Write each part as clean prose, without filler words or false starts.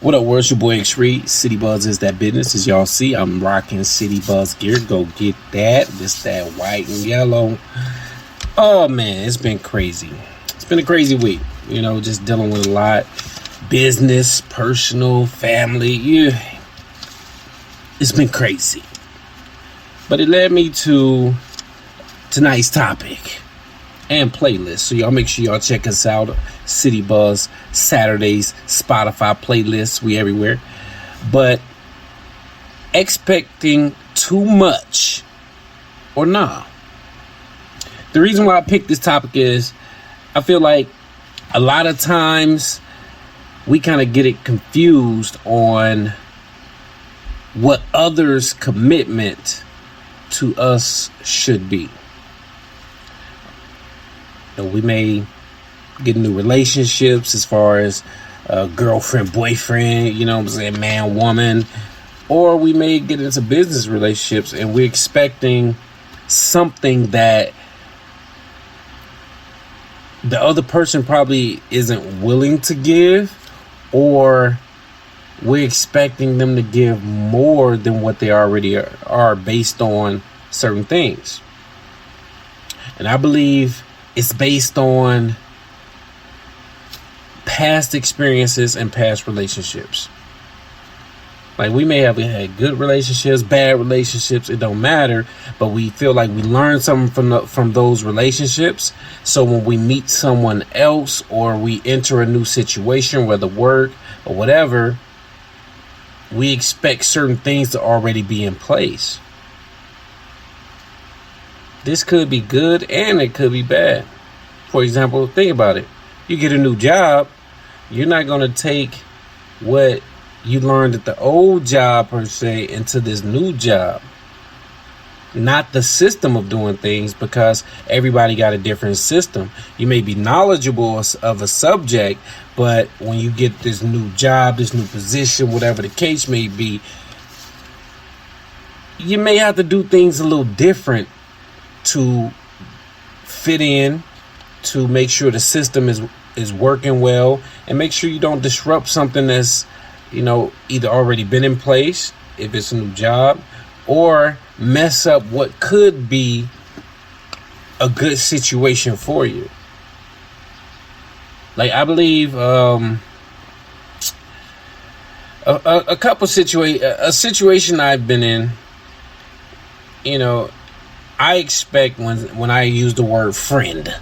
What up, world? It's your boy ExReed. City Buzz is that business. As y'all see, I'm rocking City Buzz gear. Go get that. This that white and yellow. Oh man, it's been crazy. It's been a crazy week. You know, just dealing with a lot. Business, personal, family. Yeah, it's been crazy. But it led me to tonight's topic and playlist. So y'all make sure y'all check us out. City Buzz Saturdays, Spotify playlists, we everywhere. But expecting too much or nah. The reason why I picked this topic is I feel like a lot of times we kind of get it confused on what others' commitment to us should be. You know, we may get new relationships as far as girlfriend, boyfriend, you know what I'm saying, man, woman, or we may get into business relationships and we're expecting something that the other person probably isn't willing to give, or we're expecting them to give more than what they already are based on certain things. And I believe it's based on past experiences and past relationships. Like, we may have had good relationships, bad relationships, it don't matter, but we feel like we learned something from those relationships. So when we meet someone else or we enter a new situation, whether work or whatever, we expect certain things to already be in place. This could be good and it could be bad. For example, think about it. You get a new job, you're not going to take what you learned at the old job, per se, into this new job. Not the system of doing things, because everybody got a different system. You may be knowledgeable of a subject, but when you get this new job, this new position, whatever the case may be, you may have to do things a little different to fit in, to make sure the system is working well, and make sure you don't disrupt something that's, you know, either already been in place if it's a new job, or mess up what could be a good situation for you. Like, I believe a situation I've been in, you know, I expect when I use the word friend,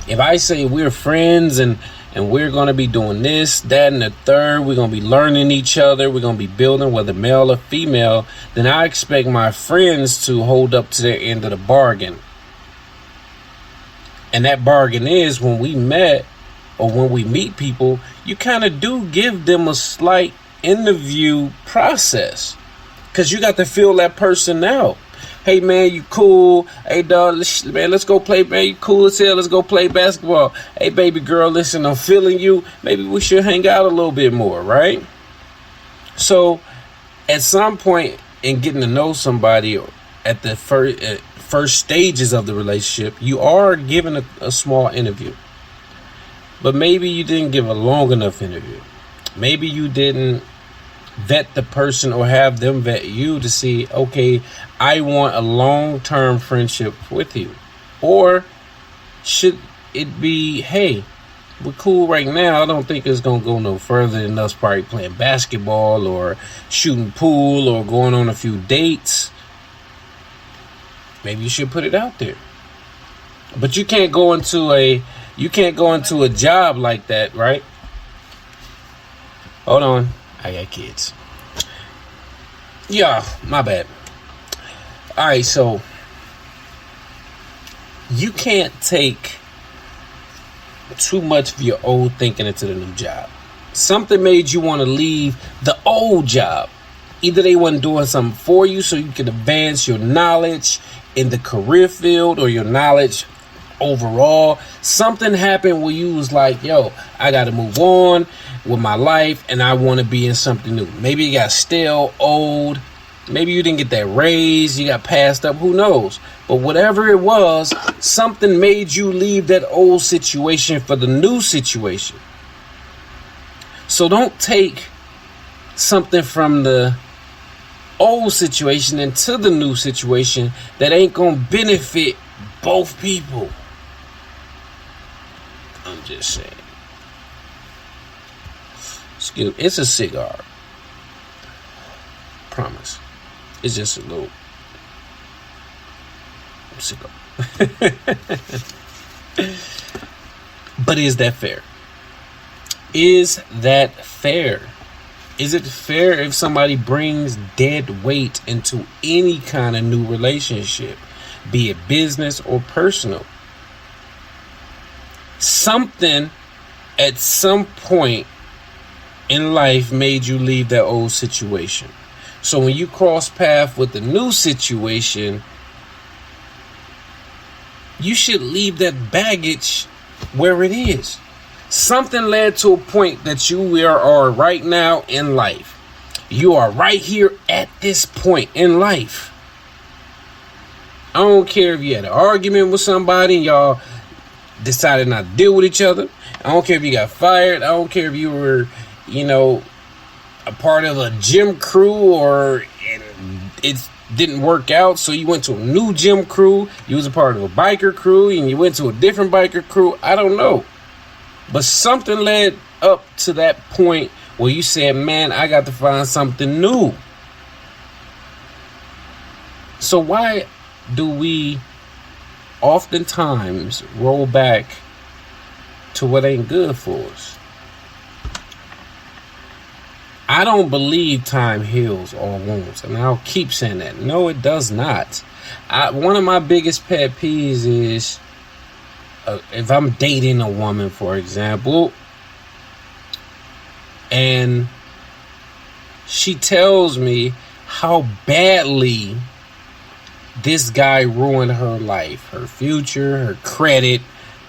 if I say we're friends and we're going to be doing this, that, and the third, we're going to be learning each other, we're going to be building, whether male or female, then I expect my friends to hold up to their end of the bargain. And that bargain is, when we met or when we meet people, you kind of do give them a slight interview process, because you got to feel that person out. Hey man, you cool. Hey dog, man, let's go play. Man, you cool as hell. Let's go play basketball. Hey baby girl, listen, I'm feeling you. Maybe we should hang out a little bit more, right? So, at some point in getting to know somebody, at the first stages of the relationship, you are given a small interview. But maybe you didn't give a long enough interview. Maybe you didn't vet the person or have them vet you to see, okay, I want a long-term friendship with you. Or should it be, hey, we're cool right now, I don't think it's going to go no further than us probably playing basketball or shooting pool or going on a few dates. Maybe you should put it out there. But you can't go into a job like that, right? Hold on. I got kids. Yeah, my bad. All right, so you can't take too much of your old thinking into the new job. Something made you want to leave the old job. Either they wasn't doing something for you so you can advance your knowledge in the career field or your knowledge overall. Something happened where you was like, yo, I got to move on with my life and I want to be in something new. Maybe you got stale, old. Maybe you didn't get that raise, you got passed up, who knows? But whatever it was, something made you leave that old situation for the new situation. So don't take something from the old situation into the new situation that ain't gonna benefit both people. I'm just saying. Excuse me, it's a cigar. Promise. It's just a little cigar. But is that fair? Is that fair? Is it fair if somebody brings dead weight into any kind of new relationship, be it business or personal? Something at some point in life made you leave that old situation. So when you cross paths with the new situation, you should leave that baggage where it is. Something led to a point that you are right now in life. You are right here at this point in life. I don't care if you had an argument with somebody and y'all decided not to deal with each other. I don't care if you got fired. I don't care if you were, a part of a gym crew or it didn't work out, so you went to a new gym crew. You was a part of a biker crew and you went to a different biker crew. I don't know. But something led up to that point where you said, man, I got to find something new. So why do we oftentimes roll back to what ain't good for us? I don't believe time heals all wounds. And I'll keep saying that. No, it does not. One of my biggest pet peeves is if I'm dating a woman, for example, and she tells me how badly this guy ruined her life, her future, her credit.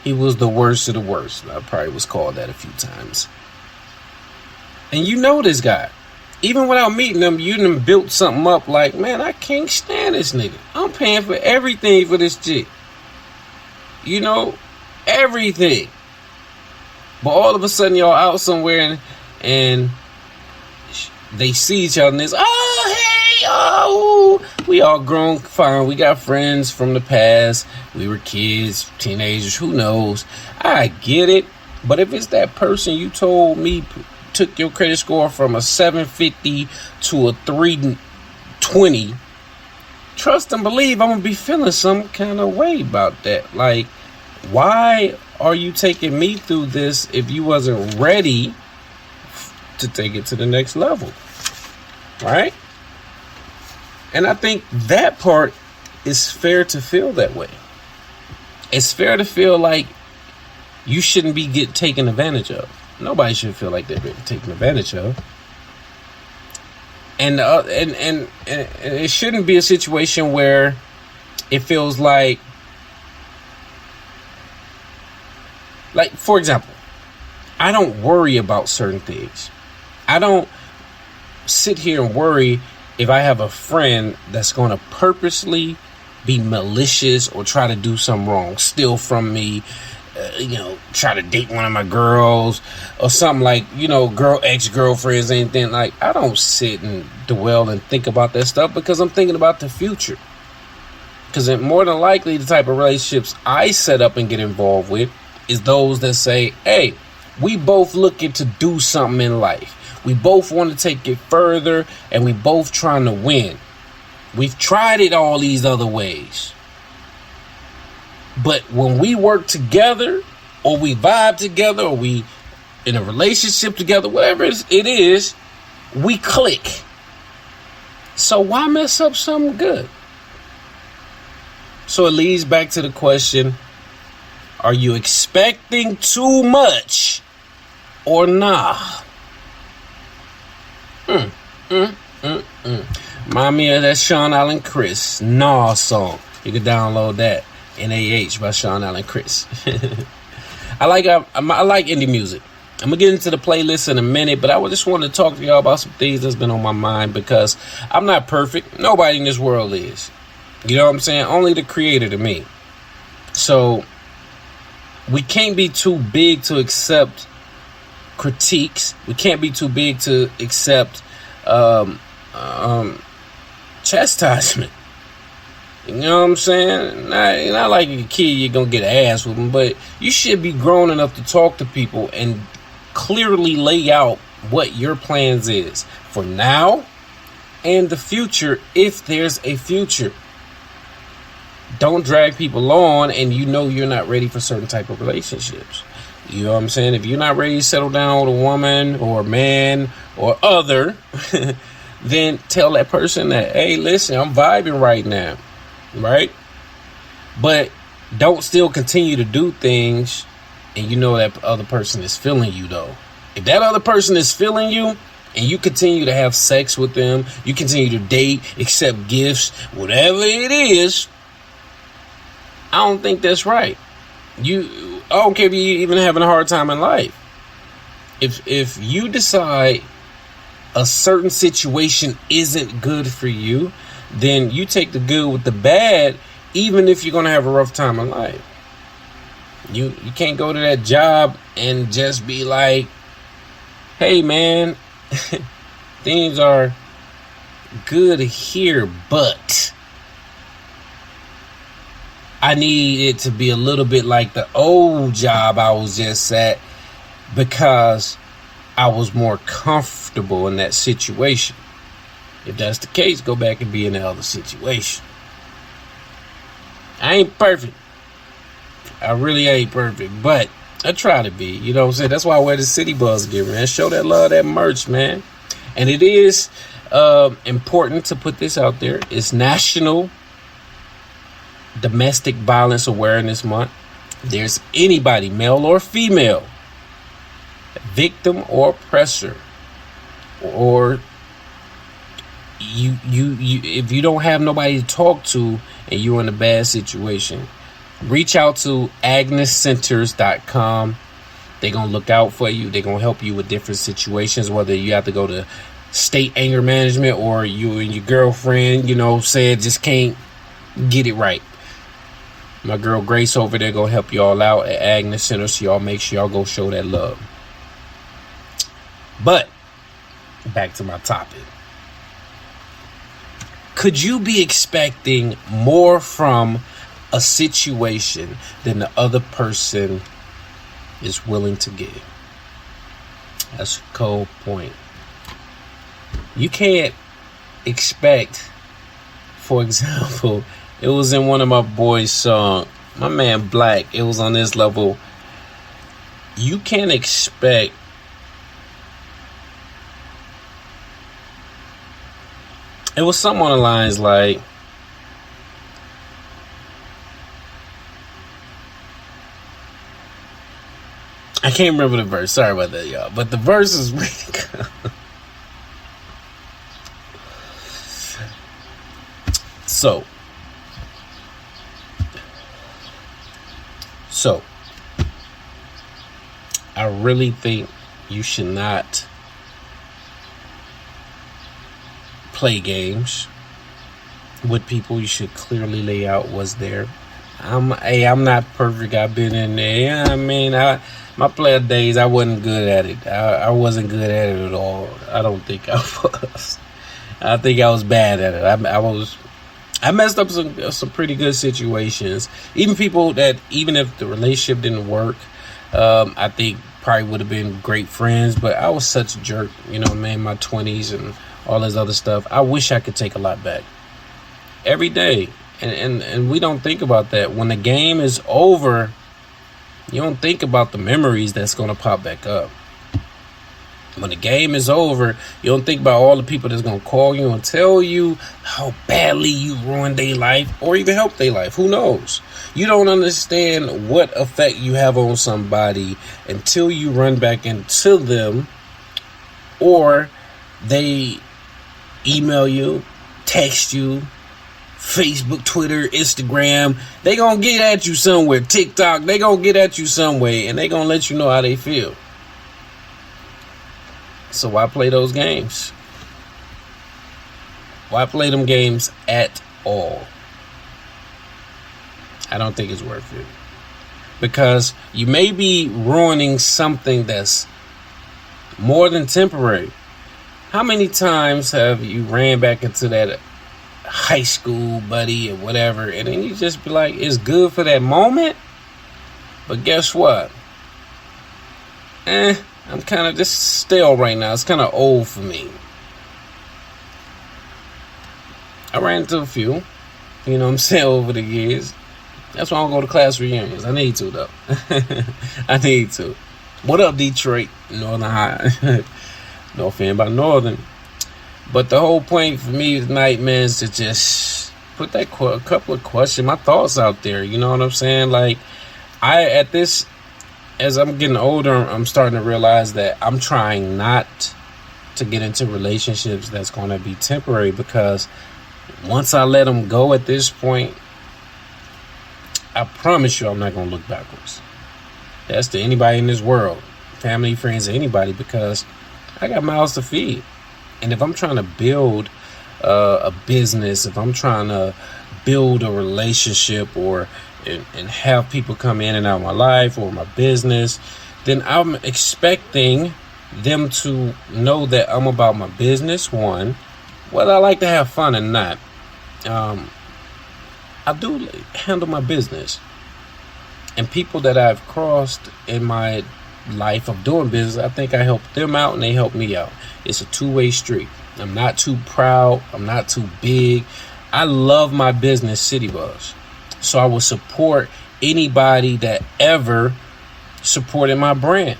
He was the worst of the worst. I probably was called that a few times. And you know this guy. Even without meeting him, you done built something up like, man, I can't stand this nigga. I'm paying for everything for this chick. Everything. But all of a sudden y'all out somewhere and they see each other and it's, we all grown, fine. We got friends from the past. We were kids, teenagers, who knows? I get it. But if it's that person you told me took your credit score from a 750 to a 320, trust and believe I'm going to be feeling some kind of way about that. Like, why are you taking me through this if you wasn't ready to take it to the next level? Right? And I think that part is fair to feel that way. It's fair to feel like you shouldn't be taken advantage of. Nobody should feel like they're being taken advantage of. And it shouldn't be a situation where it feels like, for example, I don't worry about certain things. I don't sit here and worry if I have a friend that's going to purposely be malicious or try to do something wrong, steal from me, try to date one of my girls or something like, ex-girlfriends, anything. Like, I don't sit and dwell and think about that stuff because I'm thinking about the future. Because more than likely, the type of relationships I set up and get involved with is those that say, hey, we both looking to do something in life. We both want to take it further and we both trying to win. We've tried it all these other ways. But when we work together or we vibe together or we in a relationship together, whatever it is, we click. So why mess up something good? So it leads back to the question, are you expecting too much or nah? Remind me of that Sean Allen Chris Nah song. You can download that. NAH by Sean Allen Chris. I like indie music. I'm gonna get into the playlist in a minute, but I just want to talk to y'all about some things that's been on my mind because I'm not perfect. Nobody in this world is. You know what I'm saying? Only the creator to me. So we can't be too big to accept critiques. We can't be too big to accept um, chastisement. You know what I'm saying? Not like a kid, you're going to get an ass with them, but you should be grown enough to talk to people and clearly lay out what your plans is for now and the future, if there's a future. Don't drag people on and you know you're not ready for certain type of relationships. You know what I'm saying? If you're not ready to settle down with a woman or a man or other, then tell that person that, hey, listen, I'm vibing right now, right? But don't still continue to do things and you know that other person is feeling you, though. If that other person is feeling you and you continue to have sex with them, you continue to date, accept gifts, whatever it is, I don't think that's right. I don't care if you're even having a hard time in life. If you decide a certain situation isn't good for you, then you take the good with the bad, even if you're going to have a rough time in life. You can't go to that job and just be like, hey, man, things are good here, but I need it to be a little bit like the old job I was just at because I was more comfortable in that situation. If that's the case, go back and be in the other situation. I ain't perfect. I really ain't perfect, but I try to be. You know what I'm saying? That's why I wear the City Buzz gear, man. Show that love, that merch, man. And it is important to put this out there. It's National Domestic Violence Awareness Month. There's anybody, male or female, victim or oppressor, or you if you don't have nobody to talk to and you're in a bad situation, reach out to agnescenters.com. They're gonna look out for you. They're gonna help you with different situations, whether you have to go to state anger management or you and your girlfriend, said just can't get it right. My girl Grace over there gonna help y'all out at Agnes Center, so y'all make sure y'all go show that love. But back to my topic. Could you be expecting more from a situation than the other person is willing to give? That's a cold point. You can't expect, for example, it was in one of my boys' songs, my man Black, it was on this level. You can't expect it was something on the lines like, I can't remember the verse. Sorry about that, y'all. But the verse is really good. So, I really think you should not play games with people. You should clearly lay out what's there. I'm not perfect. I've been in there. Yeah, I mean, my player days, I wasn't good at it. I wasn't good at it at all. I don't think I was. I think I was bad at it. I messed up some pretty good situations. Even people that, even if the relationship didn't work, I think probably would have been great friends. But I was such a jerk, man, my 20s and all this other stuff. I wish I could take a lot back. Every day. And we don't think about that. When the game is over, you don't think about the memories that's going to pop back up. When the game is over, you don't think about all the people that's going to call you and tell you how badly you ruined their life or even helped their life. Who knows? You don't understand what effect you have on somebody until you run back into them or they email you, text you, Facebook, Twitter, Instagram. They going to get at you somewhere. TikTok, they going to get at you some way and they going to let you know how they feel. So why play those games? Why play them games at all? I don't think it's worth it. Because you may be ruining something that's more than temporary. How many times have you ran back into that high school buddy or whatever, and then you just be like, it's good for that moment, but guess what? I'm kind of just stale right now. It's kind of old for me. I ran into a few, you know what I'm saying, over the years. That's why I don't go to class reunions. I need to, though. I need to. What up, Detroit? Northern High. No offense by Northern. But the whole point for me tonight, man, is to just put that a couple of questions, my thoughts out there. You know what I'm saying? Like, as I'm getting older, I'm starting to realize that I'm trying not to get into relationships that's going to be temporary, because once I let them go at this point, I promise you I'm not going to look backwards. That's to anybody in this world, family, friends, anybody, because I got mouths to feed. And if I'm trying to build a business, if I'm trying to build a relationship and have people come in and out of my life or my business, then I'm expecting them to know that I'm about my business, one, whether I like to have fun or not. I do handle my business. And people that I've crossed in my life of doing business, I think I help them out and they help me out. It's a two-way street. I'm not too proud. I'm not too big. I love my business, City Buzz. So I will support anybody that ever supported my brand.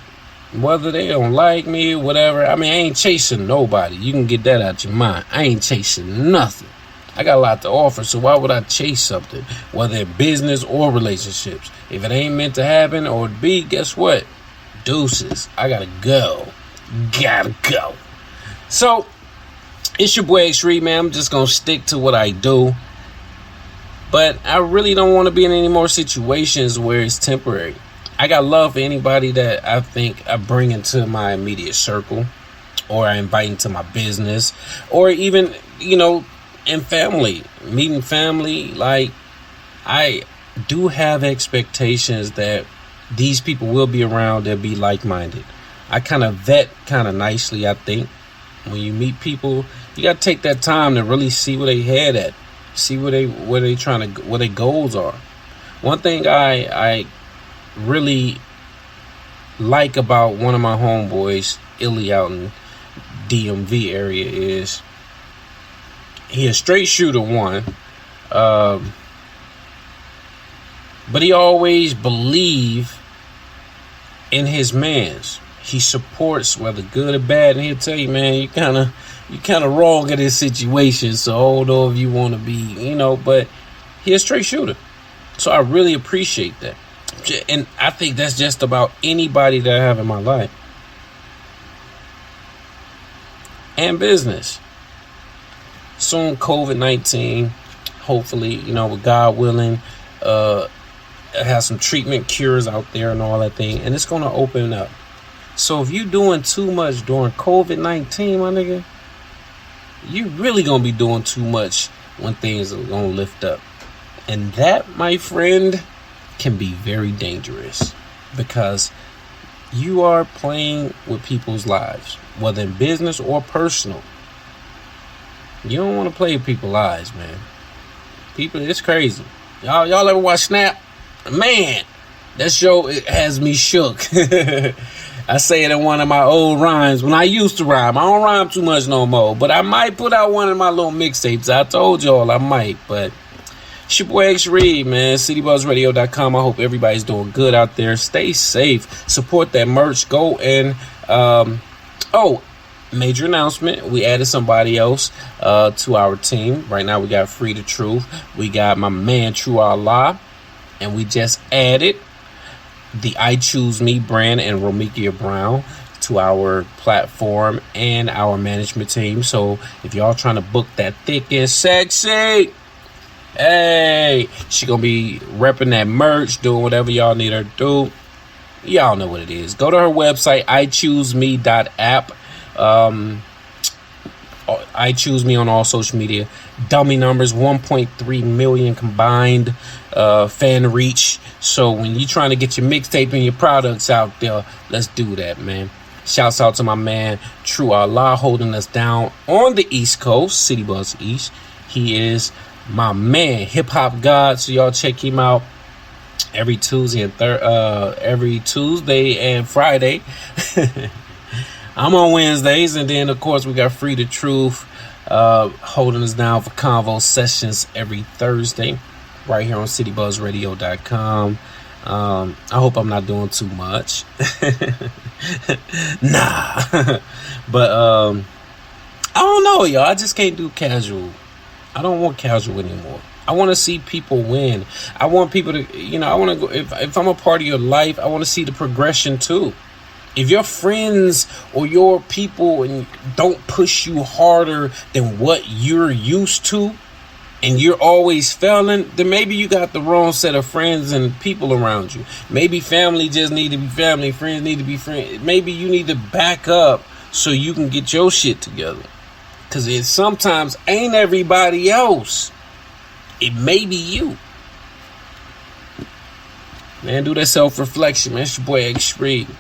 Whether they don't like me or whatever. I mean, I ain't chasing nobody. You can get that out your mind. I ain't chasing nothing. I got a lot to offer, so why would I chase something? Whether in business or relationships. If it ain't meant to happen or to be, guess what? Deuces. I gotta go. Gotta go. So, it's your boy ExReed, man. I'm just gonna stick to what I do. But I really don't want to be in any more situations where it's temporary. I got love for anybody that I think I bring into my immediate circle, or I invite into my business, or even, in family, meeting family. Like, I do have expectations that these people will be around, they'll be like-minded. I kind of vet kind of nicely, I think. When you meet people, you got to take that time to really see where they head at. See where their goals are. One thing I really like about one of my homeboys, Illy, out in DMV area, is he a straight shooter, one, but he always believe in his mans. He supports, whether good or bad, and he'll tell you, man, you kind of wrong in this situation, so I don't know if you want to be, but he's a straight shooter. So I really appreciate that. And I think that's just about anybody that I have in my life. And business. Soon, COVID-19, hopefully, with God willing, have some treatment cures out there and all that thing, and it's going to open up. So if you're doing too much during COVID-19, my nigga, you really going to be doing too much when things are going to lift up. And that, my friend, can be very dangerous, because you are playing with people's lives, whether in business or personal. You don't want to play with people's lives, man. People, it's crazy. Y'all ever watch Snap? Man, that show, it has me shook. I say it in one of my old rhymes. When I used to rhyme, I don't rhyme too much no more, but I might put out one of my little mixtapes. I told y'all I might, but it's your boy ExReed, man. CityBuzzRadio.com. I hope everybody's doing good out there. Stay safe. Support that merch. Go and major announcement. We added somebody else to our team. Right now we got Free the Truth. We got my man True Allah. And we just added the I Choose Me brand and Romikia Brown to our platform and our management team. So if y'all trying to book that thick and sexy, hey, she gonna be repping that merch, doing whatever y'all need her to do. Y'all know what it is. Go to her website, ichooseme.app. I Choose Me on all social media. Dummy numbers, 1.3 million combined fan reach. So when you're trying to get your mixtape and your products out there, let's do that, man. Shouts out to my man True Allah holding us down on the East Coast, City Buzz East. He is my man, hip hop god. So y'all check him out every Tuesday and Friday. I'm on Wednesdays, and then of course we got Free the Truth holding us down for convo sessions every Thursday right here on citybuzzradio.com. I hope I'm not doing too much. Nah. But I don't know, y'all. I just can't do casual. I don't want casual anymore. I want to see people win. I want people to, I want to go, if I'm a part of your life, I want to see the progression too. If your friends or your people and don't push you harder than what you're used to, and you're always failing, then maybe you got the wrong set of friends and people around you. Maybe family just need to be family, friends need to be friends. Maybe you need to back up so you can get your shit together. Because it sometimes ain't everybody else. It may be you. Man, do that self-reflection, man. It's your boy ExReed.